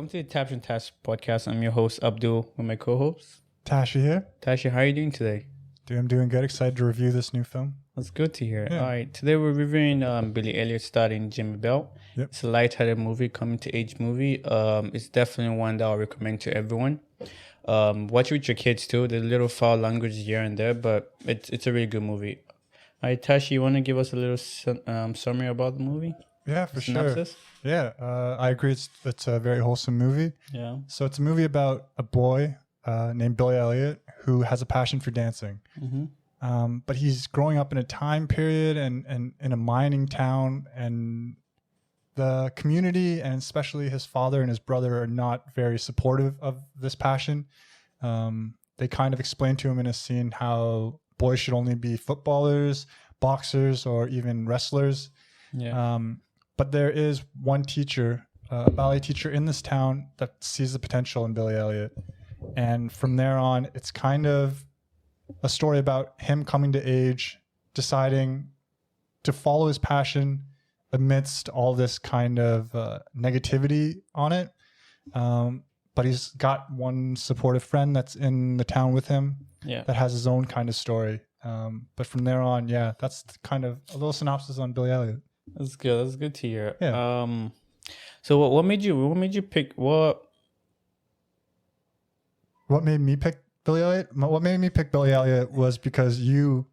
welcome to the Tabs and Tash Podcast. I'm your host, Abdul, with my co-host. Tashi here. Tashi, how are you doing today? I'm doing good. Excited to review this new film. That's good to hear. Yeah. All right, today we're reviewing Billy Elliot starring Jimmy Bell. Yep. It's a light-hearted movie, coming-to-age movie. It's definitely one that I'll recommend to everyone. Watch with your kids too. There's a little foul language here and there, but it's a really good movie. All right, Tashi, you want to give us a little summary about the movie? Yeah, for Synopsis? sure. Yeah, I agree. It's a very wholesome movie. Yeah. So it's a movie about a boy named Billy Elliot who has a passion for dancing. Mm-hmm. But he's growing up in a time period and in a mining town, and the community and especially his father and his brother are not very supportive of this passion. They kind of explain to him in a scene how boys should only be footballers, boxers, or even wrestlers. Yeah. But there is one teacher, a ballet teacher in this town that sees the potential in Billy Elliot. And from there on, it's kind of a story about him coming to age, deciding to follow his passion amidst all this kind of negativity on it. But he's got one supportive friend that's in the town with him that has his own kind of story. But from there on, yeah, that's kind of a little synopsis on Billy Elliot. That's good. That's good to hear. Yeah. So what made you pick what made me pick Billy Elliot? What made me pick Billy Elliot was because you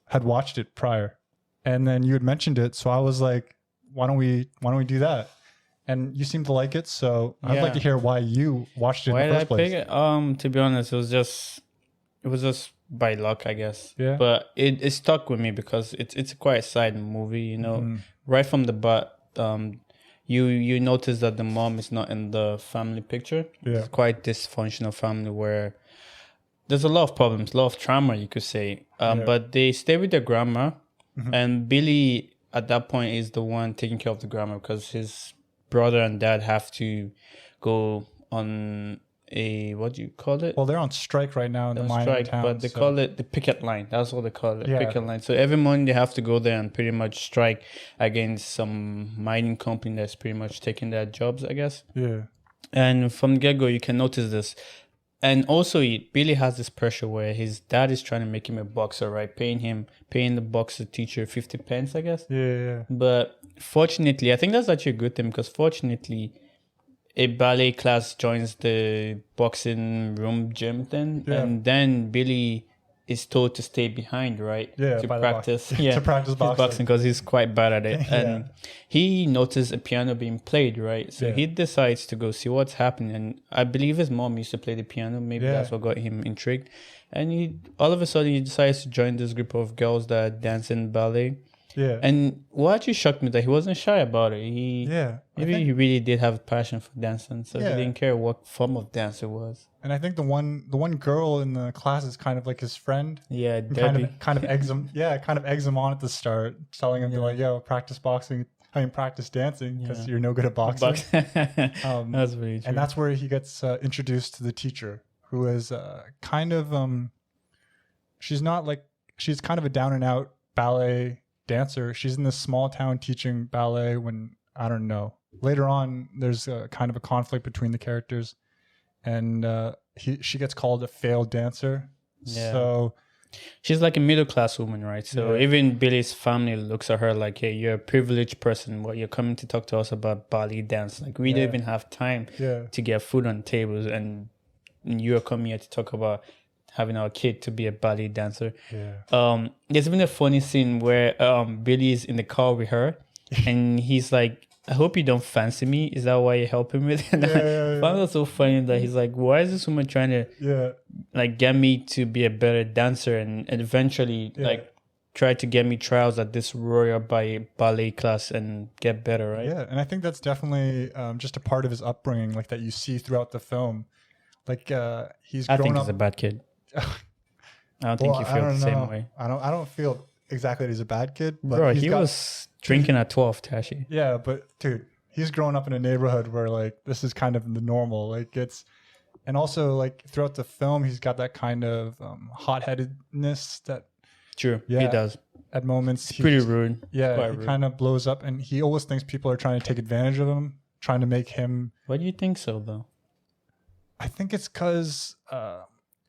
had watched it prior, and then you had mentioned it. So I was like, why don't we do that? And you seem to like it, so I'd like to hear why you watched it in the first place. Why did I pick it? To be honest, it was just by luck, I guess. Yeah. But it stuck with me because it's a quite side movie, you know. Mm-hmm. Right from the bat, you notice that the mom is not in the family picture. Yeah. It's quite dysfunctional family where there's a lot of problems, a lot of trauma, you could say. But they stay with their grandma, and Billy at that point is the one taking care of the grandma because his brother and dad have to go on a, what do you call it? Well, they're on strike right now in the mining town. But they call it the picket line. That's what they call it, picket line. So every morning they have to go there and pretty much strike against some mining company that's pretty much taking their jobs, I guess. Yeah. And from the get-go, you can notice this. And also, Billy has this pressure where his dad is trying to make him a boxer, right? Paying the boxer teacher 50 pence, I guess. Yeah. But fortunately, I think that's actually a good thing because fortunately, a ballet class joins the boxing room gym thing, and then Billy is told to stay behind, right? Yeah, to practice. To practice boxing because he's quite bad at it. And he noticed a piano being played, right? So he decides to go see what's happening. And I believe his mom used to play the piano. Maybe that's what got him intrigued. And all of a sudden he decides to join this group of girls that dance in ballet. Yeah. And what actually shocked me that he wasn't shy about it. He really did have a passion for dancing, so he didn't care what form of dance it was. And I think the one girl in the class is kind of like his friend. Yeah, Debbie. Kind of eggs him on at the start, telling him to like, yo, practice dancing because you're no good at boxing. That's really true. And that's where he gets introduced to the teacher, who is kind of she's kind of a down and out ballet dancer. She's in this small town teaching ballet when, I don't know, later on there's a kind of a conflict between the characters, and she gets called a failed dancer. So she's like a middle class woman, right? So even Billy's family looks at her like, hey, you're a privileged person, what you're coming to talk to us about ballet dance, like we don't even have time to get food on tables, and you're coming here to talk about having our kid to be a ballet dancer. There's been a funny scene where Billy is in the car with her, and he's like, I hope you don't fancy me. Is that why you're helping with it? I found it so funny that he's like, why is this woman trying to like get me to be a better dancer and eventually like try to get me trials at this Royal ballet class and get better, right? Yeah, and I think that's definitely just a part of his upbringing, like that you see throughout the film. Like I think he's a bad kid. I don't think you feel the same way. I don't feel exactly that he's a bad kid. But bro, he was drinking at 12, Tashi. Yeah, but dude, he's grown up in a neighborhood where like this is kind of the normal. Like and also like throughout the film, he's got that kind of hot-headedness that. True, he does. At moments, he's pretty rude. Yeah, he kind of blows up, and he always thinks people are trying to take advantage of him, trying to make him. Why do you think so, though? I think it's because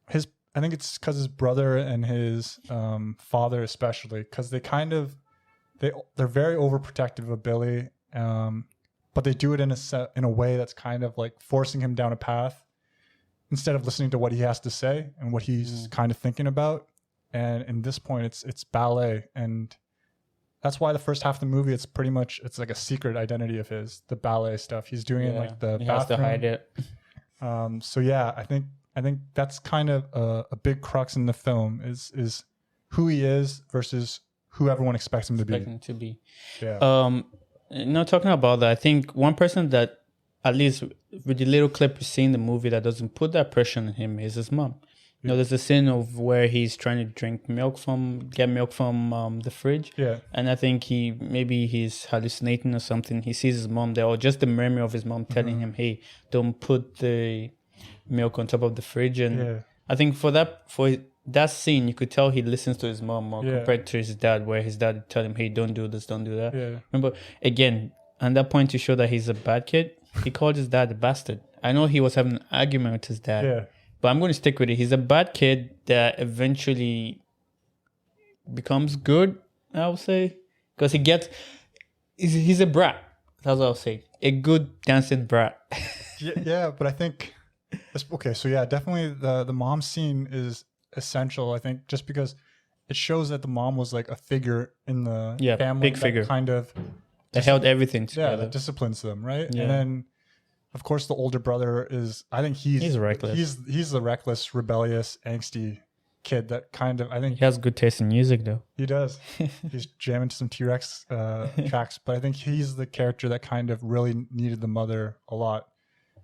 his brother and his father, especially, because they're very overprotective of Billy, but they do it in a way that's kind of like forcing him down a path instead of listening to what he has to say and what he's kind of thinking about. And in this point, it's ballet, and that's why the first half of the movie, it's like a secret identity of his, the ballet stuff. He's doing it in like the bathroom. He has to hide it. So yeah, I think that's kind of a big crux in the film is who he is versus who everyone expects him to be. Yeah. Talking about that, I think one person that, at least with the little clip we see in the movie, that doesn't put that pressure on him is his mom. You know, there's a scene of where he's trying to get milk from the fridge. Yeah. And I think he's hallucinating or something. He sees his mom there, or just the memory of his mom telling him, "Hey, don't put the milk on top of the fridge." And I think for that scene, you could tell he listens to his mom more compared to his dad, where his dad would tell him, "Hey, don't do this, don't do that." Yeah. Remember, again, on that point to show that he's a bad kid, he called his dad a bastard. I know he was having an argument with his dad. Yeah. But I'm going to stick with it. He's a bad kid that eventually becomes good, I would say. Because he's a brat. That's what I'll say. A good dancing brat. Yeah, but I think, okay, so yeah, definitely the mom scene is essential, I think, just because it shows that the mom was like a figure in the family. Big figure. Kind of. That held everything together. Yeah, that disciplines them, right? Yeah. And then, of course, the older brother he's reckless. He's the reckless, rebellious, angsty kid that kind of, I think... He has good taste in music, though. He does. He's jamming to some T-Rex tracks. But I think he's the character that kind of really needed the mother a lot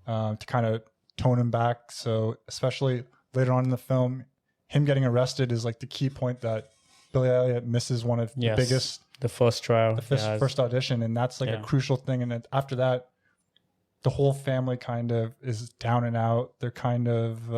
to kind of tone him back. So especially later on in the film, him getting arrested is like the key point that Billy Elliot misses one of the biggest... The first trial. The first audition. And that's like a crucial thing. And then after that, the whole family kind of is down and out. They're kind of,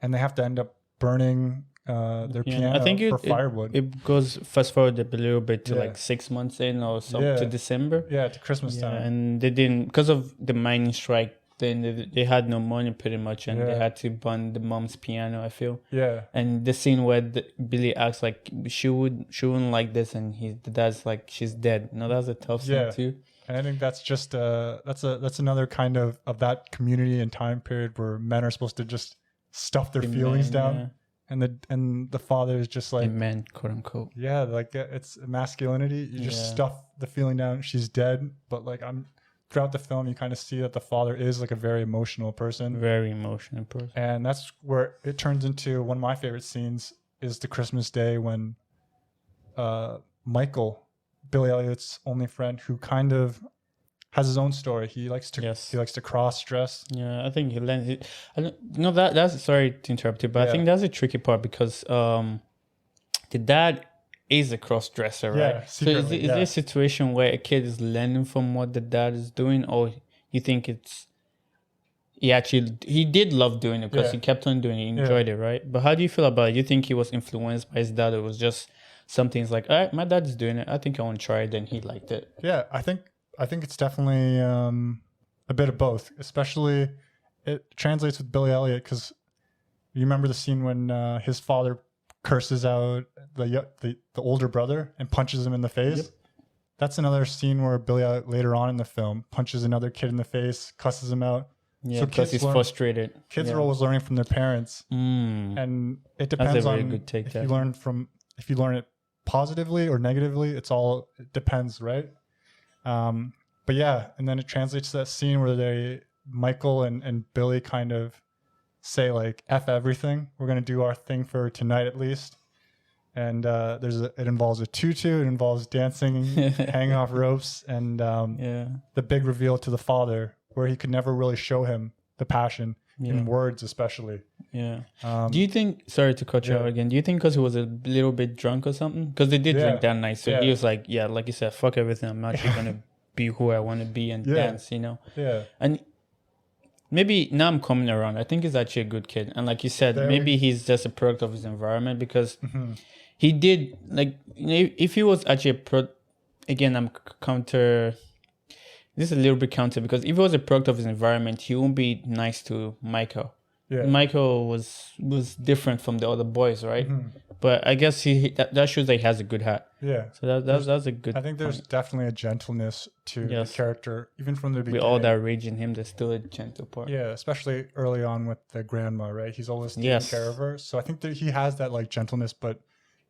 and they have to end up burning their piano for firewood. It goes fast forward a little bit to like 6 months in or so to December. Yeah, to Christmas time. And they didn't, because of the mining strike, then they had no money pretty much, and they had to burn the mom's piano, I feel. Yeah. And the scene where Billy acts like she wouldn't like this, and the dad's like, she's dead. No, that's a tough scene too. And I think that's just that's another kind of that community and time period where men are supposed to just stuff their feelings down, and the father is just like men, quote unquote. Yeah, like it's masculinity. You just stuff the feeling down. She's dead, but like throughout the film, you kind of see that the father is like a very emotional person. And that's where it turns into one of my favorite scenes is the Christmas Day when Michael, Billy Elliot's only friend, who kind of has his own story. He likes to cross dress. Yeah, I think he learns it. That's sorry to interrupt you, but I think that's a tricky part because the dad is a cross dresser, right? Yeah, so is there a situation where a kid is learning from what the dad is doing, or you think he did love doing it because he kept on doing it, he enjoyed it, right? But how do you feel about it? You think he was influenced by his dad, or it was just something's like, all right, my dad's doing it, I think I want to try it, then he liked it? Yeah, I think it's definitely a bit of both. Especially it translates with Billy Elliot because you remember the scene when his father curses out the older brother and punches him in the face. Yep. That's another scene where Billy Elliot later on in the film punches another kid in the face, cusses him out. Yeah, because he's frustrated. Kids are always learning from their parents, and it depends on if you learn it positively or negatively. It depends, right? But yeah, and then it translates to that scene where Michael and Billy kind of say like, F everything, we're going to do our thing for tonight at least. And it involves a tutu, it involves dancing, hanging off ropes, and the big reveal to the father where he could never really show him the passion in words especially. Yeah. Do you think, sorry to cut you out again, do you think because he was a little bit drunk or something? Because they did drink that night, so he was like, like you said, fuck everything, I'm actually going to be who I want to be and dance, Yeah. And maybe now I'm coming around. I think he's actually a good kid. And like you said, maybe he's just a product of his environment because he did, like, if he was actually again, I'm this is a little bit counter, because if he was a product of his environment, he won't be nice to Michael. Yeah. Michael was different from the other boys, right? Mm-hmm. But I guess that shows that he has a good heart. Yeah. So that's a good. I think there's definitely a gentleness to the character, even from the beginning. With all that rage in him, there's still a gentle part. Yeah, especially early on with the grandma, right? He's always taking care of her. So I think that he has that like gentleness, but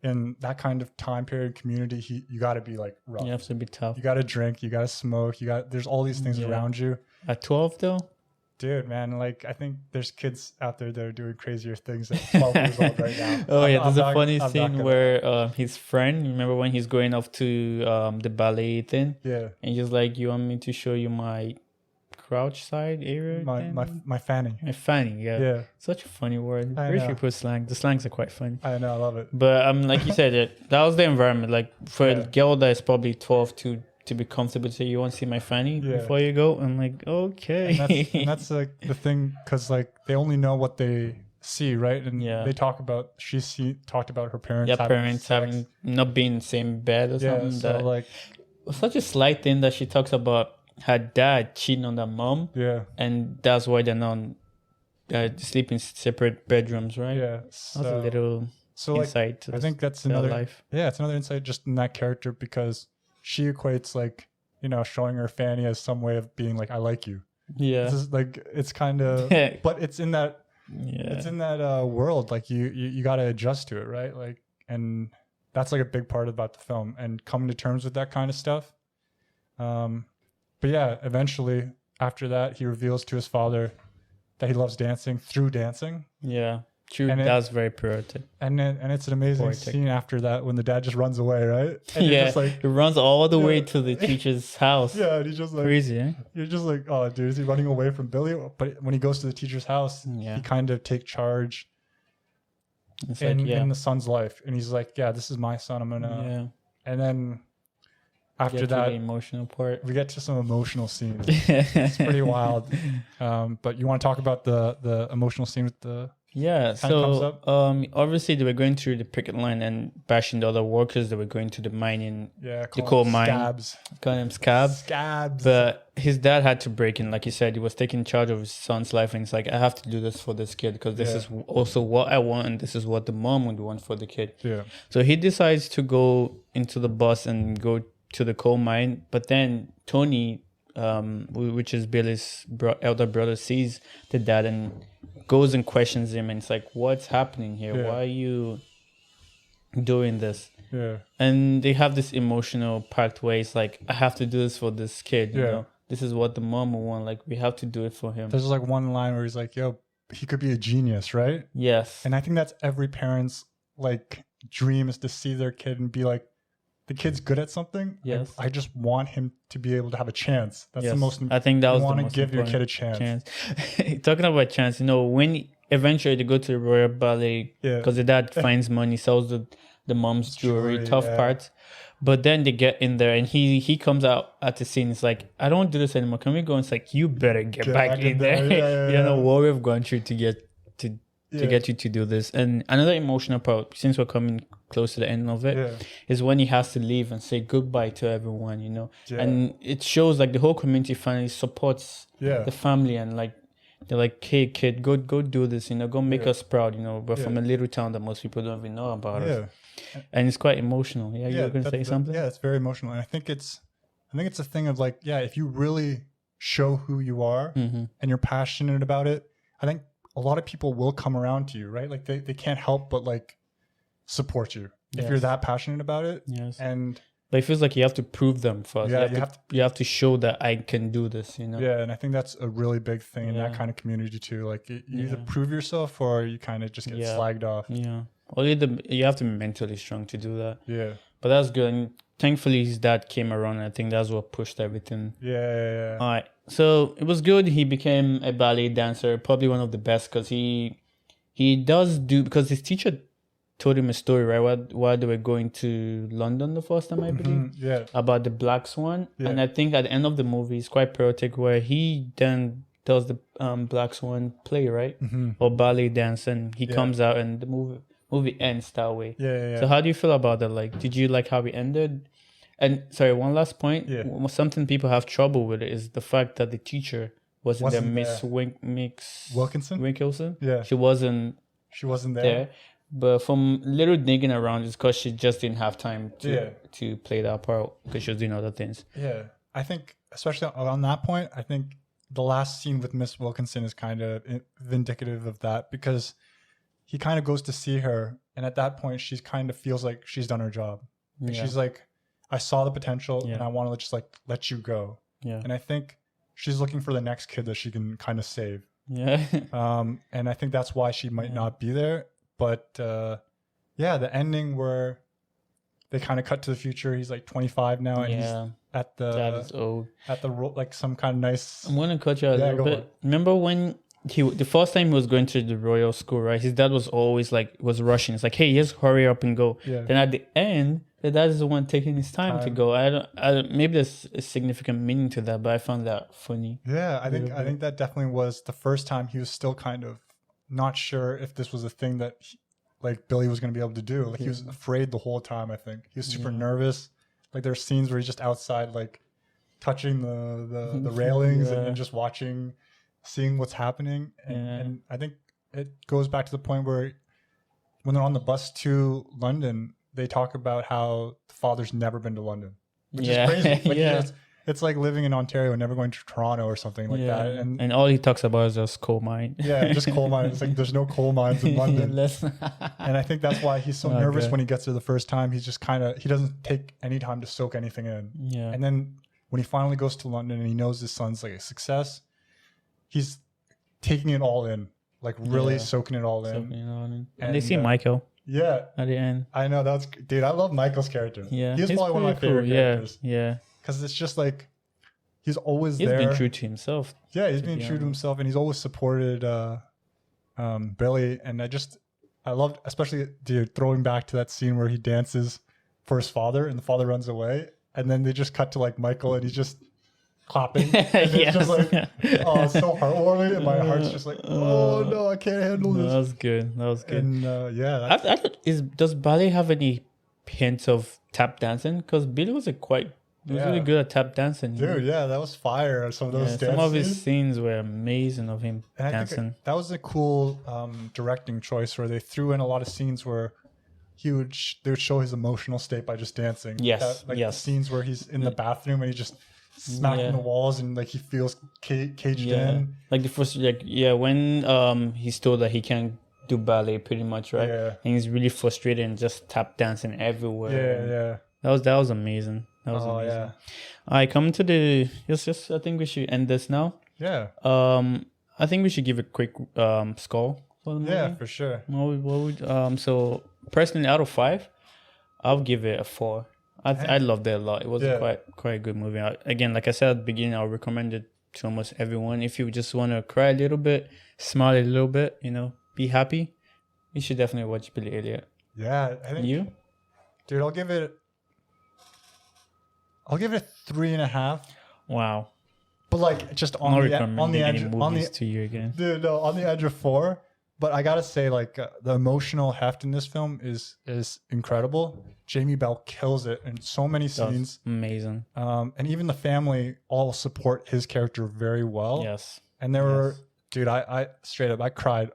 in that kind of time period community, you got to be like rough. You have to be tough. You got to drink. You got to smoke. There's all these things around you. At 12 though. Dude, man, like I think there's kids out there that are doing crazier things at 12 years old right now. There's a funny scene where his friend, remember when he's going off to the ballet thing? Yeah. And he's like, you want me to show you my crouch side area? My fanny. My fanny, yeah. Such a funny word. Very sure put slang. The slangs are quite funny. I know, I love it. But like you said, that was the environment. Like for a girl that is probably 12 to be comfortable to say, you want to see my fanny before you go? I'm like, okay. And that's like the thing, because like they only know what they see, right? And they talk about, talked about her parents having not being in the same bed or something. So like such a slight thing that she talks about her dad cheating on their mom. Yeah. And that's why they're not sleep in separate bedrooms, right? Yeah. So, that's a little insight to I think that's another life. Yeah, it's another insight just in that character, because she equates like, showing her fanny as some way of being like, I like you. Yeah. This is like, it's kind of, but it's in that, it's in that world. Like you got to adjust to it. Right. Like, and that's like a big part about the film, and coming to terms with that kind of stuff. But yeah, eventually after that, he reveals to his father that he loves dancing through dancing. Yeah. True, and that's very poetic. And it's an amazing scene after that when the dad just runs away, right? And just like, he runs all the way to the teacher's house. Yeah, and he's just like crazy. Eh? You're just like, oh, dude, is he running away from Billy? But when he goes to the teacher's house, he kind of takes charge in the son's life, and he's like, yeah, this is my son. I'm gonna. Yeah. And then after that, the emotional part, we get to some emotional scenes. It's pretty wild. But you want to talk about the emotional scene with the. Yeah, so obviously they were going through the picket line and bashing the other workers that were going to the mining, the coal mine. Scabs. Call him Scabs. But his dad had to break in, like you said, he was taking charge of his son's life, and he's like, I have to do this for this kid, because this is also what I want, and this is what the mom would want for the kid. Yeah. So he decides to go into the bus and go to the coal mine, but then Tony, which is Billy's elder brother, sees the dad and goes and questions him, and it's like, what's happening here? Why are you doing this? Yeah. And they have this emotional pact where it's like, I have to do this for this kid, you know? This is what the mom will want, like, we have to do it for him. There's like one line where he's like, yo, he could be a genius, right? Yes. And I think that's every parent's like dream, is to see their kid and be like, the kid's good at something. Yes. I just want him to be able to have a chance. That's the most. I think that was the most. You want to give your kid a chance. Talking about chance, when eventually they go to the Royal Ballet, because the dad finds money, sells the mom's jewelry, tough parts. But then they get in there, and he comes out at the scene. It's like, I don't do this anymore. Can we go? And it's like, you better get back in there. You know what we've gone through to get you to do this. And another emotional part, since we're coming close to the end of it, is when he has to leave and say goodbye to everyone, and it shows like the whole community finally supports the family, and like they're like, hey kid, go do this, go make us proud, we're from a little town that most people don't even know about us. And it's quite emotional. You were gonna say something? It's very emotional. And I think it's a thing of like, if you really show who you are and you're passionate about it, I think a lot of people will come around to you, right? Like they can't help but like support you if you're that passionate about it. Yes. And but it feels like you have to prove them first. You have to show that I can do this, Yeah, and I think that's a really big thing in that kind of community too. Like you either prove yourself or you kind of just get slagged off. Yeah. Or you have to be mentally strong to do that. Yeah. But that's good. And thankfully his dad came around, and I think that's what pushed everything. Yeah. All right. So it was good. He became a ballet dancer, probably one of the best, because he does do, because his teacher told him a story, right? While they were going to London the first time, I believe. About the Black Swan. Yeah. And I think at the end of the movie, it's quite poetic, where he then does the Black Swan play, right? Or ballet dance, and he comes out, and the movie ends that way. Yeah. So how do you feel about that? Like, did you like how it ended? And sorry, one last point. Yeah. Something people have trouble with is the fact that the teacher wasn't there. Miss Wilkinson. Yeah. She wasn't there. But from little digging around, it's because she just didn't have time to play that part because she was doing other things. Yeah. I think, especially on that point, I think the last scene with Miss Wilkinson is kind of vindicative of that, because he kind of goes to see her, and at that point she kind of feels like she's done her job. And she's like, I saw the potential and I want to just like let you go. Yeah. And I think she's looking for the next kid that she can kind of save. Yeah. And I think that's why she might not be there. But the ending where they kind of cut to the future. He's like 25 now, and he's at like some kind of nice. I'm gonna cut you out a little bit. Remember when the first time he was going to the royal school, right? His dad was always like rushing. It's like, hey, just hurry up and go. Yeah. Then at the end, the dad is the one taking his time to go. I don't. Maybe there's a significant meaning to that, but I found that funny. Yeah, I think that definitely was the first time he was still kind of not sure if this was a thing that like Billy was going to be able to do. Like he was afraid the whole time. I think he was super nervous. Like there's scenes where he's just outside, like touching the railings and just watching, seeing what's happening. And I think it goes back to the point where when they're on the bus to London, they talk about how the father's never been to London, which is crazy. Like it's like living in Ontario and never going to Toronto or something like that. And all he talks about is just coal mine. Just coal mines. It's like there's no coal mines in London. And I think that's why he's so nervous when he gets there the first time. He's just he doesn't take any time to soak anything in. Yeah. And then when he finally goes to London and he knows his son's like a success, he's taking it all in, like really soaking it all in. And they see Michael. Yeah. At the end. I know. Dude, I love Michael's character. Yeah. He's probably one of my favorite characters. Yeah. Because it's just like, he's always there. He's been true to himself. Yeah, he's been true to himself, and he's always supported Billy. And I loved, especially throwing back to that scene where he dances for his father, and the father runs away, and then they just cut to like Michael, and he's just clapping. And it's just like, it's so heartwarming, and my heart's just like, oh no, I can't handle this. That was good. And does ballet have any hints of tap dancing? Because Billy was really good at tap dancing. Dude, that was fire. Some of those dances. Some of his scenes were amazing of him dancing. That was a cool directing choice where they threw in a lot of scenes where they would show his emotional state by just dancing. Yes. The scenes where he's in the bathroom and he just smacking the walls and like he feels caged in. Like the first, when he's told that he can't do ballet pretty much, right? Yeah. And he's really frustrated and just tap dancing everywhere. That was amazing. That was amazing. Yeah. All right, coming to the... I think we should end this now. Yeah. I think we should give a quick score for the movie. Yeah, for sure. So, personally, out of 5, I'll give it a 4. I loved it a lot. It was quite a good movie. Again, like I said at the beginning, I'll recommend it to almost everyone. If you just want to cry a little bit, smile a little bit, be happy, you should definitely watch Billy Elliot. Yeah. I think, you? Dude, I'll give it 3.5. Wow. But like just on the edge to you again. Dude, no, on the edge of 4. But I gotta say, like the emotional heft in this film is incredible. Jamie Bell kills it in so many scenes. Amazing. And even the family all support his character very well. Yes. And there were, dude, I straight up, I cried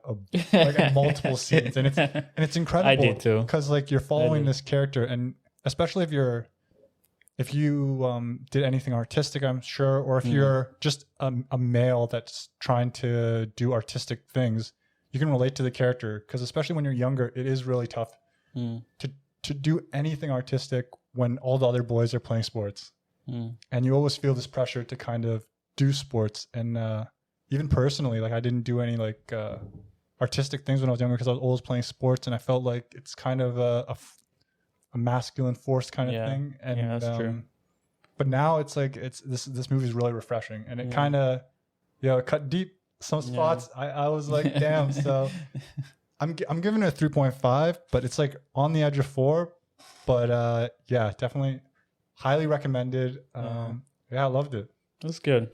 at multiple scenes, and it's incredible. I did too. Because like you're following this character, and especially if you did anything artistic, I'm sure, or if you're just a male that's trying to do artistic things, you can relate to the character. Because especially when you're younger, it is really tough to do anything artistic when all the other boys are playing sports. And you always feel this pressure to kind of do sports. And even personally, like I didn't do any like artistic things when I was younger because I was always playing sports, and I felt like it's kind of a masculine force kind of thing. And that's true. But now it's like this movie is really refreshing, and it kind of it cut deep some spots. I was like, damn. So I'm giving it a 3.5, but it's like on the edge of 4. But definitely highly recommended. I loved it. That's good.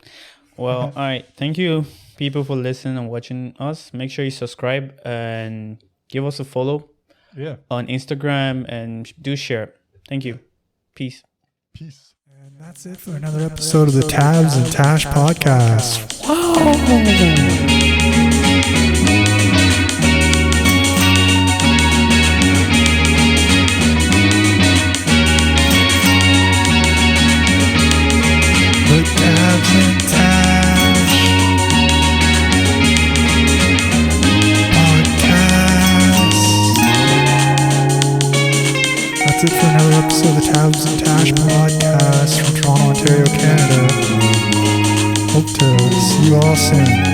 Well, all right. Thank you, people, for listening and watching us. Make sure you subscribe and give us a follow. On Instagram, and do share. Thank you. Peace. Peace. And that's it for another episode of the Tabs and Tash Podcast. Wow. The Tabs and Tash Podcast. That's it for another episode of the Tabs and Tash Podcast from Toronto, Ontario, Canada. Hope to see you all soon.